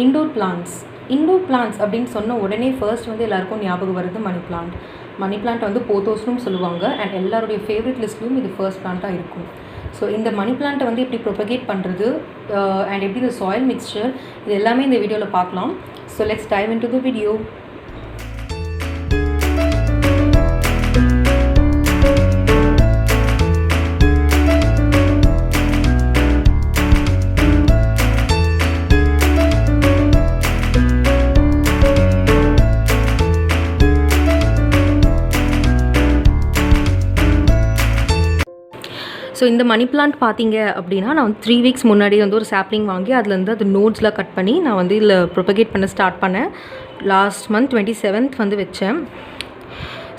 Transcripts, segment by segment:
Indoor plants. Indoor plants அப்படின்னு சொன்ன உடனே ஃபர்ஸ்ட் வந்து எல்லாருக்கும் ஞாபகம் வருது மணி பிளான்ட். மணி பிளான்ட் வந்து போத்தோஸ்னும் சொல்லுவாங்க அண்ட் எல்லாருடைய ஃபேவரட் லிஸ்ட்லையும் இது ஃபர்ஸ்ட் பிளான்ட்டாக இருக்கும். ஸோ இந்த மணி பிளான்ட்டை வந்து எப்படி ப்ரொபகேட் பண்ணுறது அண்ட் எப்படி இந்த சாயில் மிக்சர் இது எல்லாமே இந்த வீடியோவில் பார்க்கலாம். So let's dive into the video. So இந்த மணி பிளான்ட் பார்த்தீங்க அப்படின்னா நான் வந்து 3 வீக்ஸ் முன்னாடி வந்து ஒரு சாப்ளிங் வாங்கி அதுலேருந்து அது நோட்ஸ்லாம் கட் பண்ணி நான் வந்து இதில் ப்ரொபகேட் பண்ண ஸ்டார்ட் பண்ணேன். லாஸ்ட் மந்த் 27th வந்து வச்சேன்.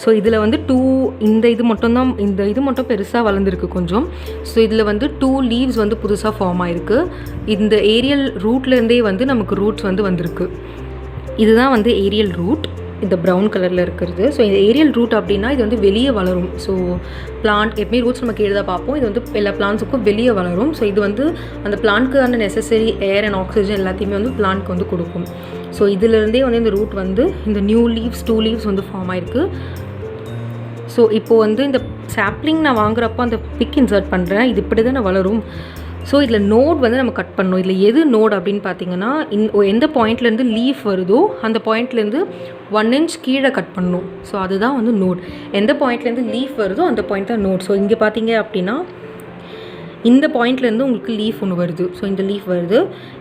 ஸோ இதில் வந்து இந்த இது மட்டும் பெருசாக வளர்ந்துருக்கு கொஞ்சம். ஸோ இதில் வந்து 2 லீவ்ஸ் வந்து புதுசாக ஃபார்ம் ஆகிருக்கு. இந்த ஏரியல் ரூட்லேருந்தே வந்து நமக்கு ரூட்ஸ் வந்து வந்திருக்கு. இதுதான் வந்து ஏரியல் ரூட், இந்த ப்ரௌன் கலரில் இருக்கிறது. ஸோ இந்த ஏரியல் ரூட் அப்படின்னா இது வந்து வெளியே வளரும். ஸோ பிளான்ட் எப்பவுமே ரூட்ஸ் நம்ம கீழே தான் பார்ப்போம். இது வந்து எல்லா பிளான்ட்ஸுக்கும் வெளியே வளரும். ஸோ இது வந்து அந்த பிளான்ட்க்கான நெசசரி ஏர் அண்ட் ஆக்சிஜன் எல்லாத்தையுமே வந்து பிளான்ட்க்கு வந்து கொடுக்கும். ஸோ இதிலிருந்தே வந்து இந்த ரூட் வந்து இந்த நியூ லீவ்ஸ் 2 லீவ்ஸ் வந்து ஃபார்ம் ஆயிருக்கு. ஸோ இப்போது வந்து இந்த சாப்ளிங் நான் வாங்குறப்போ அந்த பிக் இன்சர்ட் பண்ணுறேன். இது இப்படி தான் வளரும். ஸோ இதில் நோட் வந்து நம்ம கட் பண்ணணும். இதில் எது நோட் அப்படின்னு பார்த்தீங்கன்னா எந்த பாயிண்ட்லேருந்து லீஃப் வருதோ அந்த பாயிண்ட்லேருந்து 1 inch கீழே கட் பண்ணணும். ஸோ அதுதான் வந்து நோட். எந்த பாயிண்ட்லேருந்து லீஃப் வருதோ அந்த பாயிண்ட் தான் நோட். ஸோ இங்கே பார்த்தீங்க அப்படின்னா இந்த பாயிண்ட்லேருந்து உங்களுக்கு லீஃப் ஒன்று வருது. ஸோ இந்த லீஃப் வருது.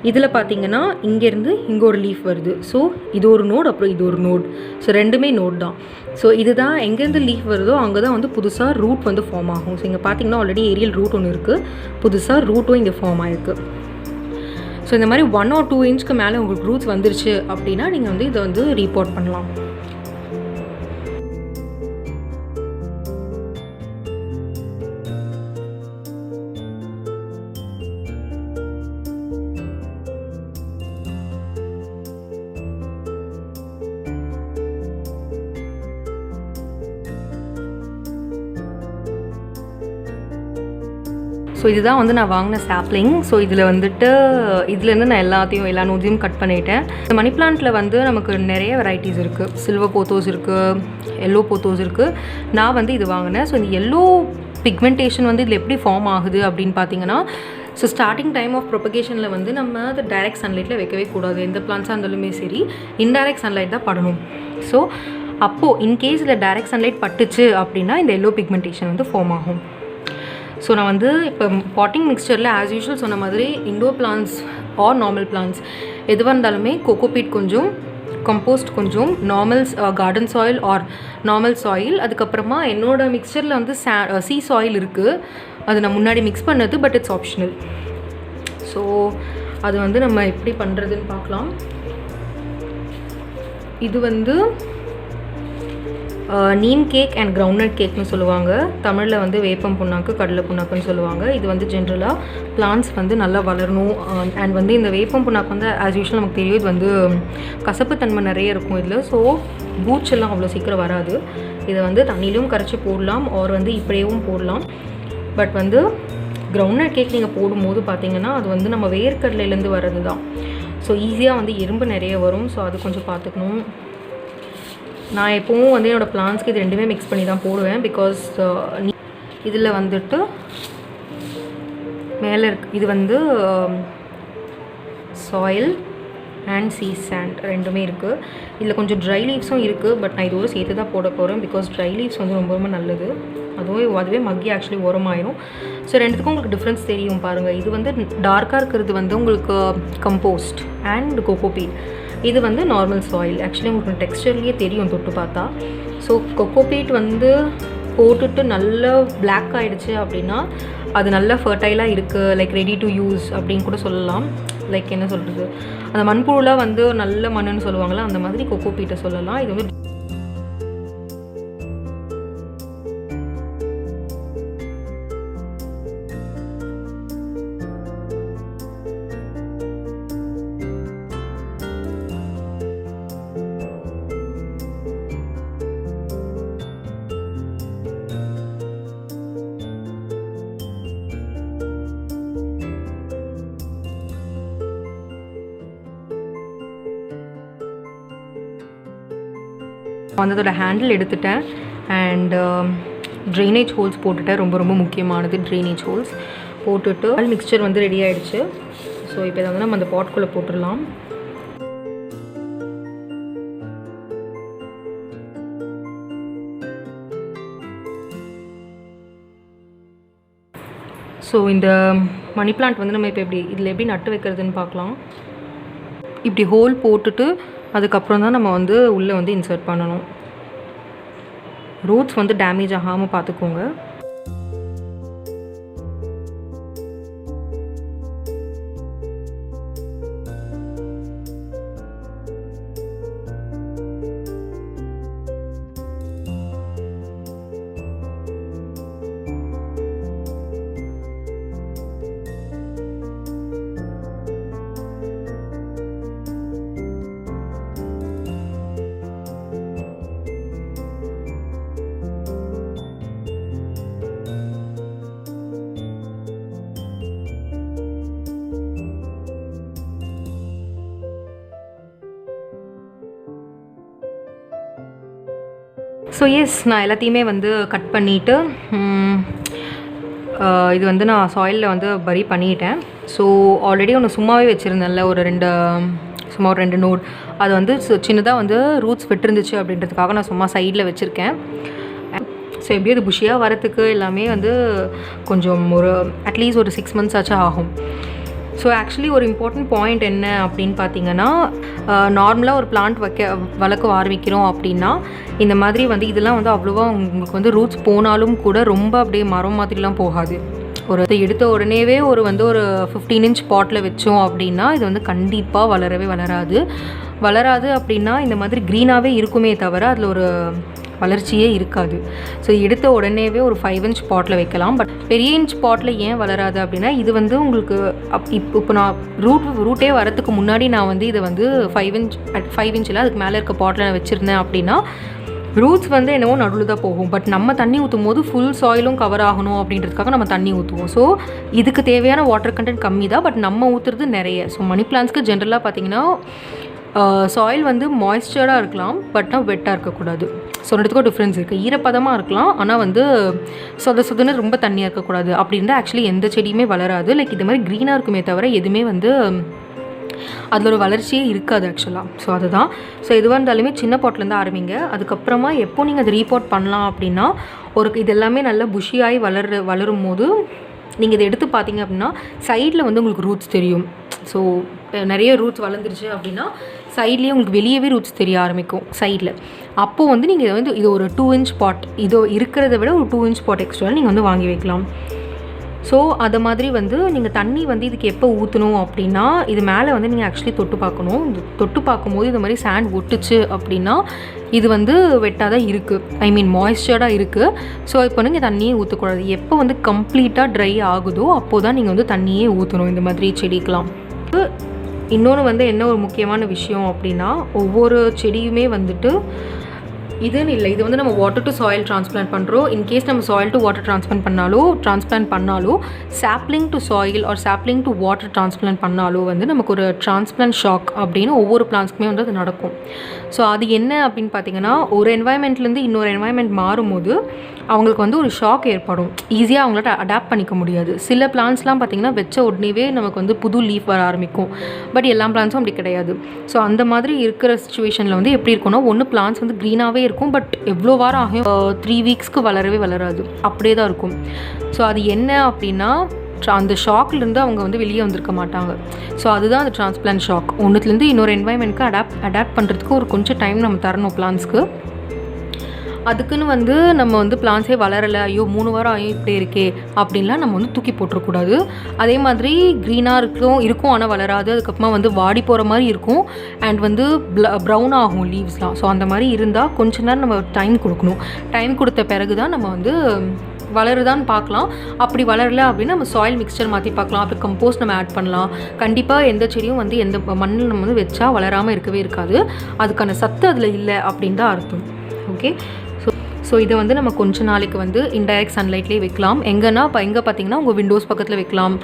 இதில் பார்த்தீங்கன்னா இங்கேருந்து இங்கே ஒரு லீஃப் வருது. ஸோ இது ஒரு நோட், அப்புறம் இது ஒரு நோட். ஸோ ரெண்டுமே நோட் தான். ஸோ இதுதான் எங்கேருந்து லீஃப் வருதோ அங்கே தான் வந்து புதுசாக ரூட் வந்து ஃபார்ம் ஆகும். ஸோ இங்கே பார்த்தீங்கன்னா ஆல்ரெடி ஏரியல் ரூட் ஒன்று இருக்குது. புதுசாக ரூட்டும் இங்கே ஃபார்ம் ஆகிருக்கு. ஸோ இந்த மாதிரி 1 or 2 inchக்கு மேலே உங்களுக்கு ரூட்ஸ் வந்துருச்சு அப்படின்னா நீங்கள் வந்து இதை வந்து ரீபோர்ட் பண்ணலாம். ஸோ இதுதான் வந்து நான் வாங்கின சாப்ளிங். ஸோ இதுலேருந்து நான் எல்லா நோட்ஸையும் கட் பண்ணிட்டேன். இந்த மணி பிளான்ட்டில் வந்து நமக்கு நிறைய வெரைட்டிஸ் இருக்குது. சில்வர் போத்தோஸ் இருக்குது, எல்லோ போத்தோஸ் இருக்குது. நான் வந்து இது வாங்கினேன். ஸோ இந்த எல்லோ பிக்மெண்டேஷன் வந்து இதில் எப்படி ஃபார்ம் ஆகுது அப்படின்னு பார்த்தீங்கன்னா, ஸோ ஸ்டார்டிங் டைம் ஆஃப் ப்ரொபகேஷனில் வந்து நம்ம அதை டைரக்ட் சன்லைட்டில் வைக்கவே கூடாது. எந்த பிளான்ஸாக இருந்தாலுமே சரி இன்டைரக்ட் சன்லைட் தான் படணும். ஸோ அப்போது இன்கேஸ் இதில் டைரக்ட் சன்லைட் பட்டுச்சு அப்படின்னா இந்த எல்லோ பிக்மெண்டேஷன் வந்து ஃபார்ம் ஆகும். ஸோ நான் வந்து இப்போ பாட்டிங் மிக்சரில் ஆஸ் யூஷுவல் சொன்ன மாதிரி indoor plants or normal plants எதுவாக இருந்தாலுமே கோகோபீட் கொஞ்சம், கம்போஸ்ட் கொஞ்சம், normal garden soil or normal soil, அதுக்கப்புறமா என்னோடய மிக்சரில் வந்து சீ சாயில் இருக்குது. அது நான் முன்னாடி மிக்ஸ் பண்ணது, பட் இட்ஸ் ஆப்ஷனல். ஸோ அது வந்து நம்ம எப்படி பண்ணுறதுன்னு பார்க்கலாம். இது வந்து நீம் கேக் அண்ட் கிரவுண்ட்நட் கேக்னு சொல்லுவாங்க. தமிழில் வந்து வேப்பம் புண்ணாக்கு, கடலை புண்ணாக்குன்னு சொல்லுவாங்க. இது வந்து ஜென்ரலாக பிளான்ட்ஸ் வந்து நல்லா வளரணும். அண்ட் வந்து இந்த வேப்பம் புண்ணாக்கு வந்து ஆஸ் யூஷுவல் நமக்கு தெரியும், இது வந்து கசப்புத்தன்மை நிறைய இருக்கும் இதில். ஸோ பூச்செல்லாம் அவ்வளோ சீக்கிரம் வராது. இதை வந்து தண்ணியிலும் கரைச்சி போடலாம், ஆர் வந்து இப்படியேவும் போடலாம். பட் வந்து கிரவுண்ட்நட் கேக் நீங்கள் போடும்போது பார்த்தீங்கன்னா அது வந்து நம்ம வேர்க்கடலையிலேருந்து வர்றது தான். ஸோ ஈஸியாக வந்து எறும்பு நிறைய வரும். ஸோ அது கொஞ்சம் பார்த்துக்கணும். நான் எப்போவும் வந்து என்னோடய பிளான்ஸ்க்கு இது ரெண்டுமே மிக்ஸ் பண்ணி தான் போடுவேன். பிகாஸ் இதில் வந்துட்டு மேலே இது வந்து சாயில் அண்ட் சீ சாண்ட் ரெண்டுமே இருக்குது. இதில் கொஞ்சம் ட்ரை லீவ்ஸும் இருக்குது. பட் நான் இதோடு சேர்த்து தான் போட போகிறேன். பிகாஸ் ட்ரை லீவ்ஸ் வந்து ரொம்ப ரொம்ப நல்லது. அதுவே மக்கி ஆக்சுவலி உரமாயிரும். ஸோ ரெண்டுத்துக்கும் உங்களுக்கு டிஃப்ரென்ஸ் தெரியும் பாருங்கள். இது வந்து டார்க்காக இருக்கிறது வந்து உங்களுக்கு கம்போஸ்ட் அண்ட் கோகோபீட். இது வந்து நார்மல் சாயில். ஆக்சுவலி உங்களுக்கு டெக்ஸ்டர்லேயே தெரியும் தொட்டு பார்த்தா. ஸோ கோகோபீட் வந்து போட்டுட்டு நல்லா பிளாக் ஆகிடுச்சு அப்படின்னா அது நல்லா ஃபர்டைலாக இருக்குது, லைக் ரெடி டு யூஸ் அப்படின்னு கூட சொல்லலாம். லைக் என்ன சொல்கிறது, அந்த மண்புழுலாம் வந்து நல்ல மண்ணுன்னு சொல்லுவாங்களா, அந்த மாதிரி கோகோபீட்டை சொல்லலாம். இது வந்து வந்து அதோட ஹேண்டில் எடுத்துட்டேன். அண்ட் ட்ரைனேஜ் ஹோல்ஸ் போட்டுட்டேன். ரொம்ப ரொம்ப முக்கியமானது ட்ரைனேஜ் ஹோல்ஸ் போட்டுட்டு மிக்சர் வந்து ரெடி ஆகிடுச்சு. ஸோ இப்போ இதை வந்து நம்ம அந்த பாட்குள்ளே போட்டுடலாம். ஸோ இந்த மணி பிளான்ட் வந்து நம்ம இப்போ இதில் எப்படி நட்டு வைக்கிறதுன்னு பார்க்கலாம். இப்படி ஹோல் போட்டுட்டு அதுக்கப்புறம் தான் நம்ம வந்து உள்ளே வந்து இன்சர்ட் பண்ணணும். ரூட்ஸ் வந்து டேமேஜ் ஆகாமல் பார்த்துக்கோங்க. ஸோ எஸ், நான் எல்லாத்தையுமே வந்து கட் பண்ணிவிட்டு இது வந்து நான் சாயிலில் வந்து பரி பண்ணிட்டேன். ஸோ ஆல்ரெடி ஒன்று சும்மாவே வச்சுருந்தேன்ல, சும்மா ஒரு 2 நோட். அது வந்து சின்னதாக வந்து ரூட்ஸ் விட்டுருந்துச்சு அப்படின்றதுக்காக நான் சும்மா சைடில் வச்சுருக்கேன். ஸோ எப்படியும் அது புஷியாக வரத்துக்கு எல்லாமே வந்து கொஞ்சம் அட்லீஸ்ட் ஒரு 6 months ஆச்சும் ஆகும். ஸோ ஆக்சுவலி ஒரு இம்பார்ட்டன்ட் பாயிண்ட் என்ன அப்படின்னு பார்த்தீங்கன்னா, நார்மலாக ஒரு பிளான்ட் வளர்க்க ஆரம்பிக்கிறோம் அப்படின்னா இந்த மாதிரி வந்து இதெல்லாம் வந்து அவ்வளோவா உங்களுக்கு வந்து ரூட்ஸ் போனாலும் கூட ரொம்ப அப்படியே மரம் மாதிரிலாம் போகாது. ஒரு எடுத்த உடனேவே ஒரு 15 inch பாட்டில் வச்சோம் அப்படின்னா இது வந்து கண்டிப்பாக வளராது அப்படின்னா இந்த மாதிரி க்ரீனாகவே இருக்குமே தவிர அதில் ஒரு வளர்ச்சியே இருக்காது. ஸோ எடுத்த உடனேவே ஒரு 5 inch பாட்டில் வைக்கலாம். பட் பெரிய இன்ச் பாட்டில் ஏன் வளராது அப்படின்னா இது வந்து உங்களுக்கு இப்போ நான் ரூட்டே வரத்துக்கு முன்னாடி நான் வந்து இதை வந்து 5 inch அதுக்கு மேலே இருக்க பாட்டில் நான் வச்சுருந்தேன் அப்படின்னா ரூட்ஸ் வந்து என்னவோ நடுவில் தான் போகும். பட் நம்ம தண்ணி ஊற்றும் போது ஃபுல் சாயிலும் கவர் ஆகணும் அப்படின்றதுக்காக நம்ம தண்ணி ஊற்றுவோம். ஸோ இதுக்கு தேவையான வாட்டர் கண்டென்ட் கம்மி தான், பட் நம்ம ஊற்றுறது நிறைய. ஸோ மணி பிளான்ட்ஸ்க்கு ஜென்ரலாக பார்த்தீங்கன்னா சாயில் வந்து மாய்ஸ்சராக இருக்கலாம், பட் வெட்டாக இருக்கக்கூடாது. ஸோ ரெண்டுத்துக்கும் டிஃப்ரென்ஸ் இருக்குது. ஈரப்பதமாக இருக்கலாம், ஆனால் வந்து சொதன்னு ரொம்ப தண்ணியாக இருக்கக்கூடாது. அப்படி இருந்தால் ஆக்சுவலி எந்த செடியுமே வளராது. லைக் இது மாதிரி க்ரீனாக இருக்குமே தவிர எதுவுமே வந்து அதில் ஒரு வளர்ச்சியே இருக்காது ஆக்சுவலாக. ஸோ அதுதான். ஸோ எதுவாக இருந்தாலுமே சின்ன பாட்லேருந்து ஆரம்பிங்க. அதுக்கப்புறமா எப்போ நீங்கள் அதை ரீபாட் பண்ணலாம் அப்படின்னா இது எல்லாமே நல்லா புஷியாகி வளரும் போது நீங்கள் இதை எடுத்து பார்த்தீங்க அப்படின்னா சைடில் வந்து உங்களுக்கு ரூட்ஸ் தெரியும். ஸோ நிறைய ரூட்ஸ் வளர்ந்துருச்சு அப்படின்னா சைட்லேயே உங்களுக்கு வெளியவே ரூட்ஸ் தெரிய ஆரம்பிக்கும் சைடில். அப்போது வந்து நீங்கள் இது ஒரு 2 inch பாட், இதோ இருக்கிறத விட ஒரு 2 inch பாட் எக்ஸ்ட்ரா நீங்கள் வந்து வாங்கி வைக்கலாம். ஸோ அதை மாதிரி வந்து நீங்கள் தண்ணி வந்து இதுக்கு எப்போ ஊற்றணும் அப்படின்னா இது மேலே வந்து நீங்கள் ஆக்சுவலி தொட்டு பார்க்கணும். தொட்டு பார்க்கும்போது இது மாதிரி சாண்ட் ஒட்டுச்சு அப்படின்னா இது வந்து வெட்டாக தான் இருக்குது, மாய்ஸ்சர்டாக இருக்குது. ஸோ இப்போ நீங்கள் தண்ணியே ஊற்றக்கூடாது. எப்போ வந்து கம்ப்ளீட்டாக ட்ரை ஆகுதோ அப்போது தான் நீங்கள் வந்து தண்ணியே ஊற்றணும் இந்த மாதிரி செடிக்கலாம். இன்னொன்று வந்து என்ன ஒரு முக்கியமான விஷயம் அப்படின்னா ஒவ்வொரு செடியுமே வந்துட்டு இதுன்னு இல்லை, இது வந்து நம்ம வாட்டர் டு சாயில் டிரான்ஸ்பிளான்ட் பண்ணுறோம். இன்கேஸ் நம்ம சாயில் டு வாட்டர் டிரான்ஸ்பிளான்ட் பண்ணாலோ sapling to soil or sapling to water transplant பண்ணாலோ வந்து நமக்கு ஒரு டிரான்ஸ்பிளான்ட் ஷாக் அப்படின்னு ஒவ்வொரு பிளான்ஸ்க்குமே வந்து அது நடக்கும். ஸோ அது என்ன அப்படின்னு பார்த்தீங்கன்னா ஒரு என்வாயன்மெண்ட்லேருந்து இன்னொரு என்வாயன்மெண்ட் மாறும்போது அவங்களுக்கு வந்து ஒரு ஷாக் ஏற்படும். ஈஸியாக அவங்கள்ட்ட அடாப்ட் பண்ணிக்க முடியாது. சில பிளான்ஸ்லாம் பார்த்திங்கன்னா வச்ச உடனேவே நமக்கு வந்து புது லீஃப் வர ஆரம்பிக்கும். பட் எல்லா பிளான்ஸும் அப்படி கிடையாது. ஸோ அந்த மாதிரி இருக்கிற சுச்சுவேஷனில் வந்து எப்படி இருக்கும்னா ஒன்று பிளான்ஸ் வந்து க்ரீனாகவே இருக்கும், பட் எவ்வளோ வாரம் ஆகும் 3 weeksக்கு வளராது, அப்படியே தான் இருக்கும். ஸோ அது என்ன அப்படின்னா அந்த ஷாக்லேருந்து அவங்க வந்து வெளியே வந்திருக்க மாட்டாங்க. ஸோ அதுதான் அந்த டிரான்ஸ்பிளான்ட் ஷாக். ஒன்றுத்துலேருந்து இன்னொரு என்வாயன்மெண்ட்க்கு அடாப்ட் பண்ணுறதுக்கு ஒரு கொஞ்சம் டைம் நம்ம தரணும் பிளான்ஸ்க்கு. அதுக்குன்னு வந்து நம்ம வந்து பிளான்ஸே வளரலை, ஐயோ 3 வாரம் ஆகும் இப்படி இருக்கே அப்படின்லாம் நம்ம வந்து தூக்கி போட்டுறக்கூடாது. அதே மாதிரி க்ரீனாக இருக்கும் ஆனால் வளராது, அதுக்கப்புறமா வந்து வாடி போகிற மாதிரி இருக்கும் அண்ட் வந்து ப்ரௌன் ஆகும் லீவ்ஸ்லாம். ஸோ அந்த மாதிரி இருந்தால் கொஞ்ச நேரம் நம்ம டைம் கொடுக்கணும். டைம் கொடுத்த பிறகு தான் நம்ம வந்து வளருதான்னு பார்க்கலாம். அப்படி வளரல அப்படின்னா நம்ம சாயில் மிக்சர் மாற்றி பார்க்கலாம். அப்போ கம்போஸ்ட் நம்ம ஆட் பண்ணலாம். கண்டிப்பாக எந்த செடியும் வந்து எந்த மண்ணில் நம்ம வந்து வச்சா வளராமல் இருக்கவே இருக்காது. அதுக்கான சத்து அதில் இல்லை அப்படின்னு தான் அர்த்தம். ஓகே, ஸோ இதை வந்து நம்ம கொஞ்ச நாளைக்கு வந்து இன்டைரக்ட் சன்லைட்லேயே வைக்கலாம். எங்கன்னா இப்போ எங்கே பார்த்தீங்கன்னா உங்கள் விண்டோஸ் பக்கத்தில் வைக்கலாம்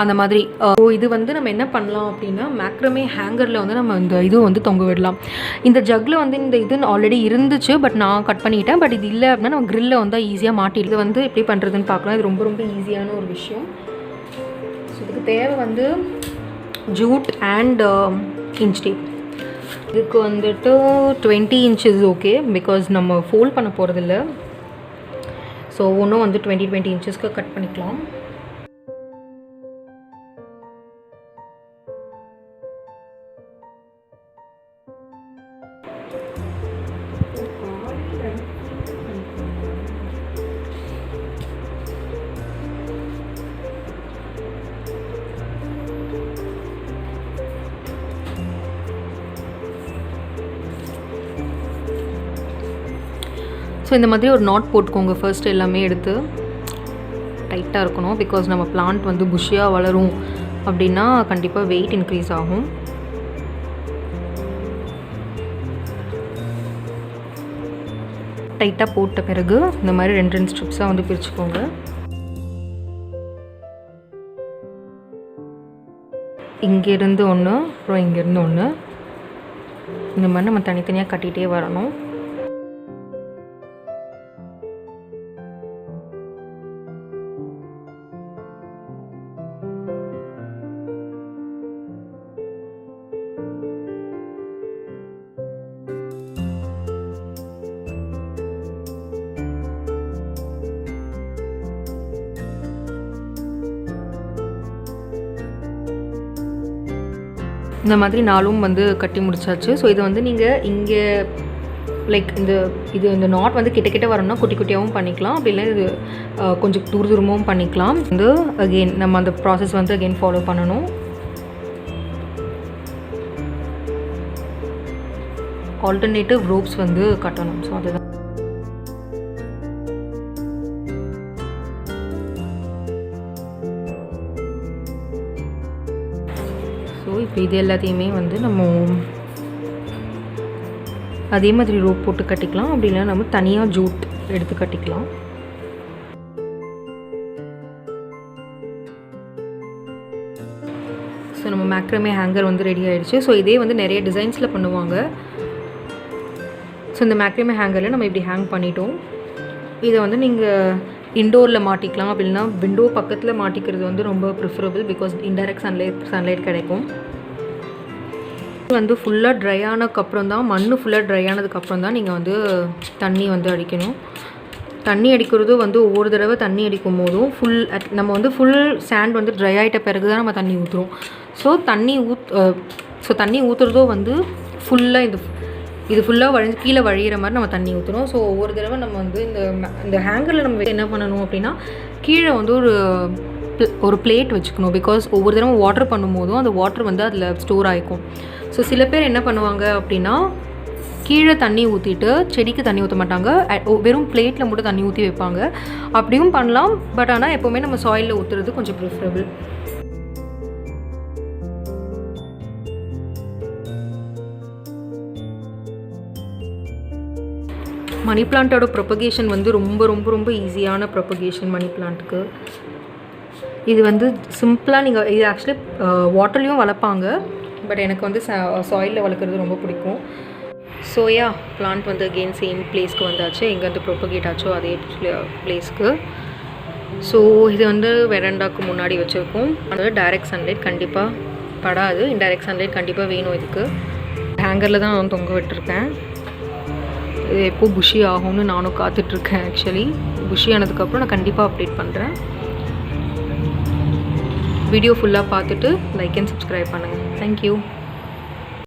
அந்த மாதிரி. ஸோ இது வந்து நம்ம என்ன பண்ணலாம் அப்படின்னா மேக்ரமே ஹேங்கரில் வந்து நம்ம இந்த இது வந்து தொங்க விடலாம். இந்த ஜக்கில் வந்து இந்த இது ஆல்ரெடி இருந்துச்சு, பட் நான் கட் பண்ணிட்டேன். பட் இது இல்லை அப்படின்னா நம்ம க்ரில்லில் வந்து ஈஸியாக மாட்டிடுது. இது வந்து எப்படி பண்ணுறதுன்னு பார்க்கலாம். இது ரொம்ப ரொம்ப ஈஸியான ஒரு விஷயம். ஸோ இதுக்கு தேவை வந்து ஜூட் அண்ட் இன்ச் டேப். இதுக்கு வந்துட்டு 20 inches ஓகே, பிகாஸ் நம்ம ஃபோல்ட் பண்ண போகிறதில்ல. ஸோ ஒன்றும் வந்து 20 inchesக்கு கட் பண்ணிக்கலாம். ஸோ இந்த மாதிரி ஒரு நாட் போட்டுக்கோங்க. ஃபர்ஸ்ட் எல்லாமே எடுத்து டைட்டாக இருக்கணும், பிகாஸ் நம்ம பிளான்ட் வந்து புஷ்ஷியாக வளரும் அப்படின்னா கண்டிப்பாக வெயிட் இன்க்ரீஸ் ஆகும். டைட்டாக போட்ட பிறகு இந்த மாதிரி 2 ஸ்ட்ரிப்ஸாக வந்து பிரிச்சுக்கோங்க. இங்கேருந்து ஒன்று, அப்புறம் இங்கேருந்து ஒன்று, இந்த மாதிரி நம்ம தனித்தனியாக கட்டிகிட்டே வரணும். இந்த மாதிரி நாலும் வந்து கட்டி முடிச்சாச்சு. ஸோ இது வந்து நீங்கள் இங்கே லைக் இந்த நாட் வந்து கிட்ட வரணும்னா குட்டி குட்டியாகவும் பண்ணிக்கலாம், அப்படி இல்லை இது கொஞ்சம் தூரமாகவும் பண்ணிக்கலாம். வந்து அகெயின் நம்ம அந்த ப்ராசஸ் வந்து அகெயின் ஃபாலோ பண்ணணும். ஆல்டர்னேட்டிவ் ரோப்ஸ் வந்து கட்டணும். ஸோ அதுதான். ஸோ இப்போ இது எல்லாத்தையுமே வந்து நம்ம அதே மாதிரி ரோப் போட்டு கட்டிக்கலாம், அப்படின்னா நம்ம தனியாக ஜூட் எடுத்து கட்டிக்கலாம். ஸோ நம்ம மேக்ரமே ஹேங்கர் வந்து ரெடி ஆகிடுச்சு. ஸோ இதே வந்து நிறைய டிசைன்ஸில் பண்ணுவாங்க. ஸோ இந்த மேக்ரமே ஹேங்கரில் நம்ம இப்படி ஹேங் பண்ணிட்டோம். இதை வந்து நீங்கள் இன்டோரில் மாட்டிக்கலாம், அப்படின்னா விண்டோ பக்கத்தில் மாட்டிக்கிறது வந்து ரொம்ப ப்ரிஃபரபிள், பிகாஸ் இன்டைரக்ட் சன்லைட் கிடைக்கும். வந்து ஃபுல்லாக ட்ரை ஆனதுக்கப்புறம் தான், மண் ஃபுல்லாக ட்ரை ஆனதுக்கப்புறம் தான் நீங்கள் வந்து தண்ணி வந்து அடிக்கணும். தண்ணி அடிக்கிறது வந்து ஒவ்வொரு தடவை தண்ணி அடிக்கும் போதும் நம்ம வந்து ஃபுல் சாண்ட் வந்து ட்ரை ஆகிட்ட பிறகு தான் நம்ம தண்ணி ஊற்றுறோம். ஸோ தண்ணி ஊற்றுறதோ வந்து ஃபுல்லாக இது ஃபுல்லாக கீழே வழிகிற மாதிரி நம்ம தண்ணி ஊற்றுறோம். ஸோ ஒவ்வொரு தடவை நம்ம வந்து இந்த ஹேங்கரில் நம்ம என்ன பண்ணணும் அப்படின்னா கீழே வந்து ஒரு பிளேட் வச்சுக்கணும், பிகாஸ் ஒவ்வொரு தடவை வாட்டர் பண்ணும்போதும் அந்த வாட்டர் வந்து அதில் ஸ்டோர் ஆகிக்கும். ஸோ சில பேர் என்ன பண்ணுவாங்க அப்படின்னா கீழே தண்ணி ஊற்றிட்டு செடிக்கு தண்ணி ஊற்ற மாட்டாங்க, வெறும் பிளேட்டில் மட்டும் தண்ணி ஊற்றி வைப்பாங்க. அப்படியும் பண்ணலாம், பட் ஆனால் எப்போவுமே நம்ம சாயிலில் ஊற்றுறது கொஞ்சம் ப்ரிஃபரபிள். மணி பிளான்ட்டோட ப்ரொபகேஷன் வந்து ரொம்ப ரொம்ப ரொம்ப ஈஸியான ப்ரொபகேஷன் மணி பிளான்ட்டுக்கு. இது வந்து சிம்பிளாக நீங்கள் இது ஆக்சுவலி வாட்டர்லேயும் வளர்ப்பாங்க, பட் எனக்கு வந்து சாயிலில் வளர்க்குறது ரொம்ப பிடிக்கும். சோயா பிளான்ட் வந்து அகெயின் சேம் பிளேஸ்க்கு வந்தாச்சு, எங்கேருந்து ப்ரொபகேட் ஆச்சோ அதே பிளேஸ்க்கு. ஸோ இது வந்து வெரண்டாக்கு முன்னாடி வச்சுருக்கோம். அதாவது டைரக்ட் சன்லைட் கண்டிப்பாக படாது, இன்டைரக்ட் சன்லைட் கண்டிப்பாக வேணும். இதுக்கு ஹேங்கரில் தான் நான் தொங்க விட்டுருக்கேன். இது எப்போ புஷி ஆகும்னு நானும் காத்துட்ருக்கேன். ஆக்சுவலி புஷி ஆனதுக்கப்புறம் நான் கண்டிப்பாக அப்டேட் பண்ணுறேன். வீடியோ ஃபுல்லாக பார்த்துட்டு லைக் அண்ட் சப்ஸ்கிரைப் பண்ணுங்கள். தேங்க்யூ.